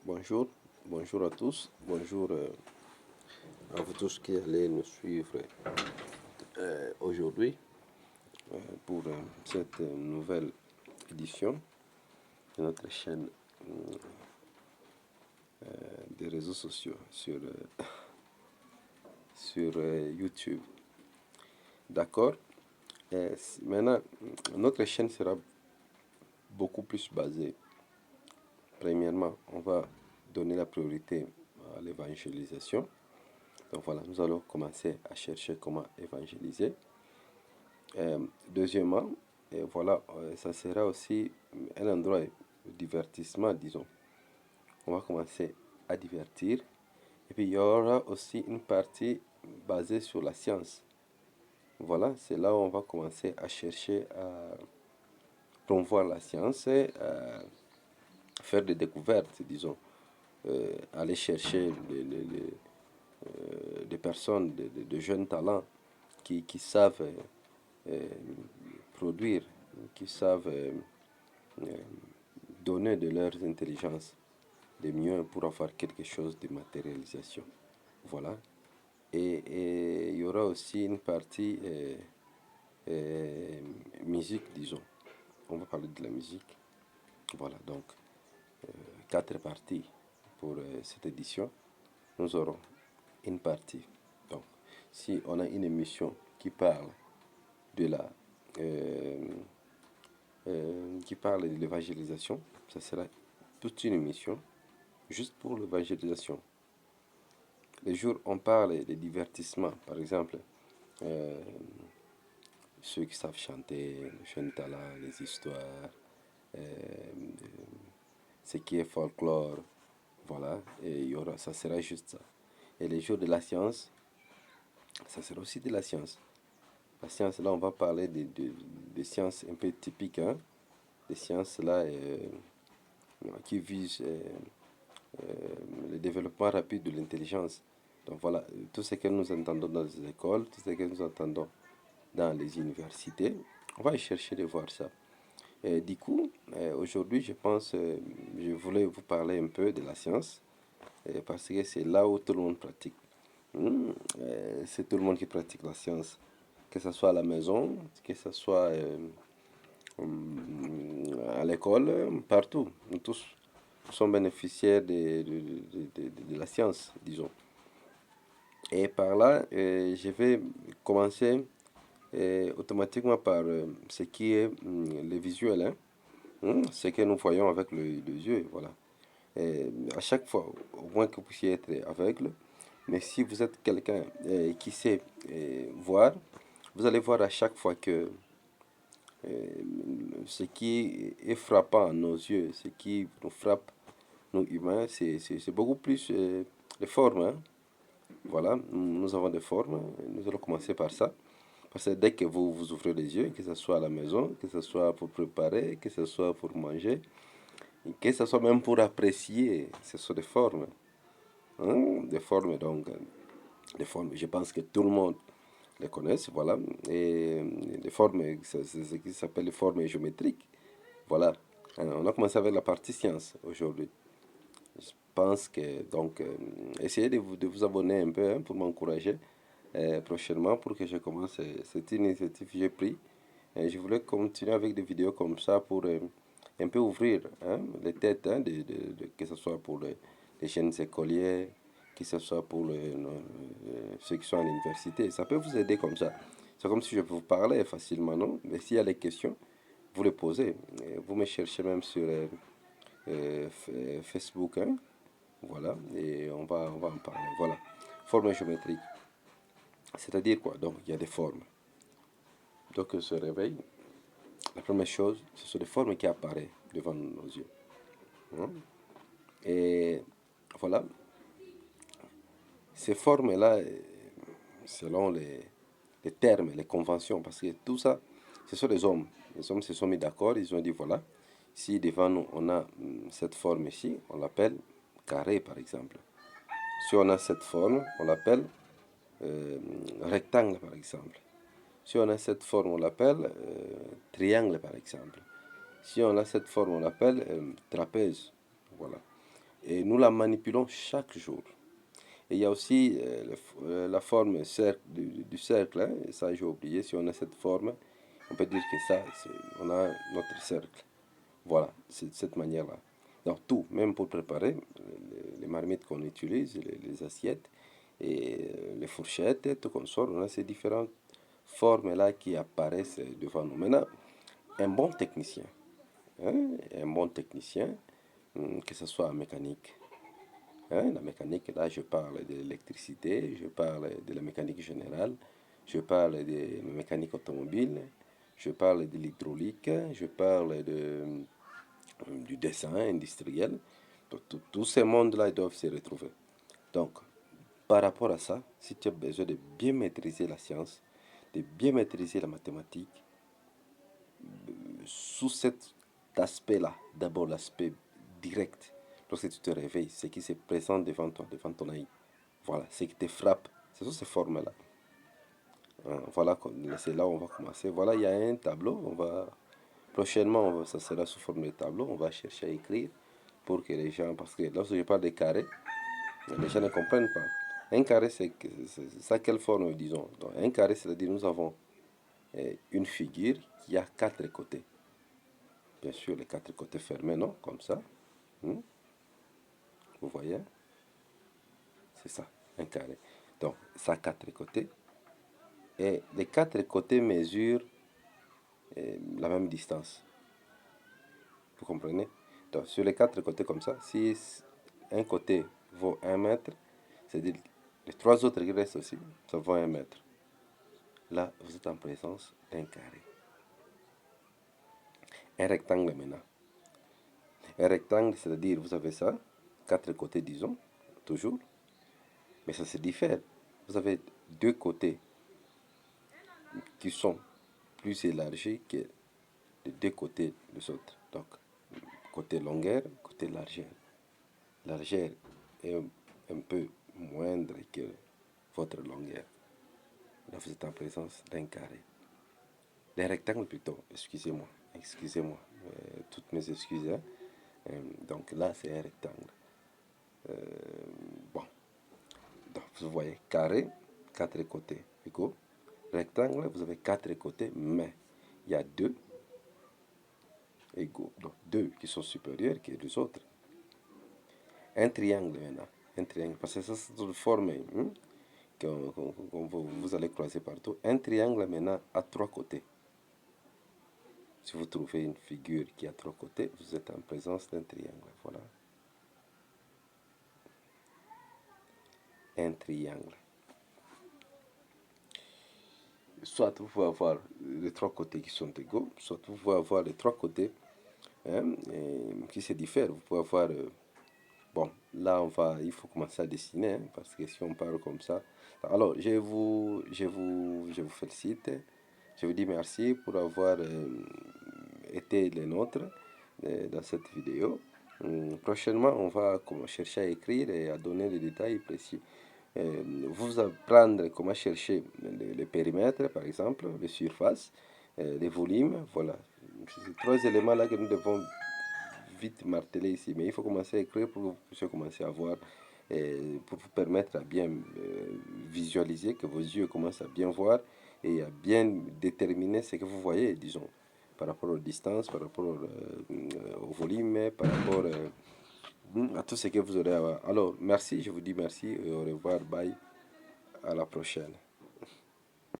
Bonjour, bonjour à tous, bonjour à vous tous qui allez nous suivre aujourd'hui pour cette nouvelle édition de notre chaîne des réseaux sociaux sur YouTube. D'accord. Maintenant, notre chaîne sera beaucoup plus basée. Premièrement, on va donner la priorité à l'évangélisation. Donc voilà, nous allons commencer à chercher comment évangéliser. Deuxièmement, voilà, ça sera aussi un endroit de divertissement, disons. On va commencer à divertir. Et puis il y aura aussi une partie basée sur la science. Voilà, c'est là où on va commencer à chercher à promouvoir la science et à faire des découvertes, disons. Aller chercher des personnes, de jeunes talents qui savent euh, produire, qui savent donner de leurs intelligences de mieux pour avoir quelque chose de matérialisation. Voilà. Et il y aura aussi une partie euh, musique, disons. On va parler de la musique. Voilà, donc quatre parties pour cette édition. Nous aurons une partie. Donc, si on a une émission de la euh, qui parle de l'évangélisation, ça sera toute une émission juste pour l'évangélisation. Les jours où on parle de divertissement, par exemple, euh, ceux qui savent chanter, le jeunes talents, les histoires, euh, ce qui est folklore, voilà, et il y aura, ça sera juste ça. Et les jours de la science, ça sera aussi de la science. La science, là, on va parler de sciences un peu typiques, hein, des sciences là qui visent le développement rapide de l'intelligence. Donc voilà, tout ce que nous entendons dans les écoles, tout ce que nous entendons dans les universités, on va chercher de voir ça. Et du coup, aujourd'hui, je pense, je voulais vous parler un peu de la science, parce que c'est là où tout le monde pratique. C'est tout le monde qui pratique la science, que ce soit à la maison, que ce soit à l'école, partout. Nous tous sont bénéficiaires de la science, disons. Et par là, je vais commencer automatiquement par ce qui est le visuel, hein. Ce que nous voyons avec les yeux, voilà. À chaque fois, au moins que vous puissiez être aveugle, mais si vous êtes quelqu'un qui sait voir, vous allez voir à chaque fois que euh, ce qui est frappant à nos yeux, ce qui nous frappe, nous humains, c'est beaucoup plus de formes, hein. Voilà, nous avons des formes, nous allons commencer par ça. Parce que dès que vous ouvrez les yeux, que ce soit à la maison, que ce soit pour préparer, que ce soit pour manger, que ce soit même pour apprécier, ce sont des formes, hein. Des formes, donc, des formes, je pense que tout le monde les connaît, voilà. Et des formes, c'est ce qui s'appelle les formes géométriques. Voilà. On a commencé avec la partie science aujourd'hui. Je pense que, donc, essayez de vous abonner un peu, hein, pour m'encourager prochainement pour que je commence cette initiative que j'ai prise. Je voulais continuer avec des vidéos comme ça pour un peu ouvrir, hein, les têtes, hein, que ce soit pour les jeunes écoliers, que ce soit pour ceux qui sont à l'université. Ça peut vous aider comme ça. C'est comme si je vous parlais facilement, non? Mais s'il y a des questions, vous les posez. Et vous me cherchez même sur Facebook, hein. Voilà, et on va en parler. Voilà. Forme géométrique. C'est-à-dire quoi? Donc, il y a des formes. Donc, on se réveille. La première chose, ce sont des formes qui apparaissent devant nos yeux, hein. Et voilà, ces formes-là, selon les termes, les conventions, parce que tout ça, ce sont des hommes. Les hommes se sont mis d'accord, ils ont dit voilà, si devant nous on a cette forme ici, on l'appelle carré par exemple. Si on a cette forme, on l'appelle euh, rectangle par exemple. Si on a cette forme, on l'appelle triangle par exemple. Si on a cette forme, on l'appelle trapèze. Voilà. et nous la manipulons chaque jour. Et il y a aussi la forme du cercle, hein, et ça j'ai oublié, si on a cette forme, on peut dire que ça, on a notre cercle. Voilà, c'est de cette manière-là. Donc tout, même pour préparer les marmites qu'on utilise, les assiettes et les fourchettes et tout consort, on a ces différentes formes-là qui apparaissent devant nous. Maintenant, un bon technicien, hein, un bon technicien, que ce soit en mécanique, hein, la mécanique, là je parle de l'électricité, je parle de la mécanique générale, je parle de la mécanique automobile, je parle de l'hydraulique, je parle du dessin industriel. Tous ces mondes-là doivent se retrouver. Donc, par rapport à ça, si tu as besoin de bien maîtriser la science, de bien maîtriser la mathématique, sous cet aspect-là, d'abord l'aspect direct, lorsque tu te réveilles, ce qui se présente devant toi, devant ton œil, voilà, ce qui te frappe, ce sont ces formes-là. Voilà, c'est là où on va commencer. Voilà, il y a un tableau, prochainement, ça sera sous forme de tableau, on va chercher à écrire pour que les gens, parce que lorsque je parle de carré, les gens ne comprennent pas. Un carré, c'est ça quelle forme, disons. Donc, un carré, c'est-à-dire nous avons une figure qui a quatre côtés. Bien sûr, les quatre côtés fermés, non? Comme ça. Hmm. Vous voyez? C'est ça, un carré. Donc, ça a quatre côtés. Et les quatre côtés mesurent la même distance. Vous comprenez? Donc, sur les quatre côtés comme ça, si un côté vaut 1 mètre, c'est-à-dire les trois autres qui restent aussi, ça vaut 1 mètre. Là, vous êtes en présence d'un carré. Un rectangle maintenant. Un rectangle, c'est-à-dire, vous avez ça, quatre côtés, disons, toujours, mais ça se diffère. Vous avez deux côtés qui sont plus élargis que les deux côtés des autres. Donc, côté longueur, côté largeur. Largeur est un peu moindre que votre longueur. Là, vous êtes en présence d'un carré. D'un rectangle plutôt, excusez-moi. Excusez-moi. Toutes mes excuses. Hein. Donc là, c'est un rectangle. Bon. Donc, vous voyez, carré, quatre côtés égaux. Rectangle, vous avez quatre côtés, mais il y a deux égaux. Donc, deux qui sont supérieurs que les autres. Un triangle maintenant. Un triangle, parce que ça, c'est une forme que vous allez croiser partout. Un triangle maintenant a trois côtés. Si vous trouvez une figure qui a trois côtés, vous êtes en présence d'un triangle. Voilà. Un triangle. Soit vous pouvez avoir les trois côtés qui sont égaux, soit vous pouvez avoir les trois côtés qui se diffèrent. Vous pouvez avoir... bon, là, il faut commencer à dessiner, hein, parce que si on parle comme ça... Alors, je vous félicite. Je vous dis merci pour avoir été les nôtres dans cette vidéo. Prochainement, on va chercher à écrire et à donner des détails précis. Vous apprendre comment chercher le périmètre, par exemple, les surfaces, les volumes. Voilà. C'est trois éléments là que nous devons vite marteler ici. Mais il faut commencer à écrire pour que vous puissiez commencer à voir, pour vous permettre à bien visualiser, que vos yeux commencent à bien voir et à bien déterminer ce que vous voyez, disons, par rapport aux distances, par rapport au volume, par rapport à tout ce que vous aurez à voir. Alors, merci, je vous dis merci et au revoir, bye, à la prochaine.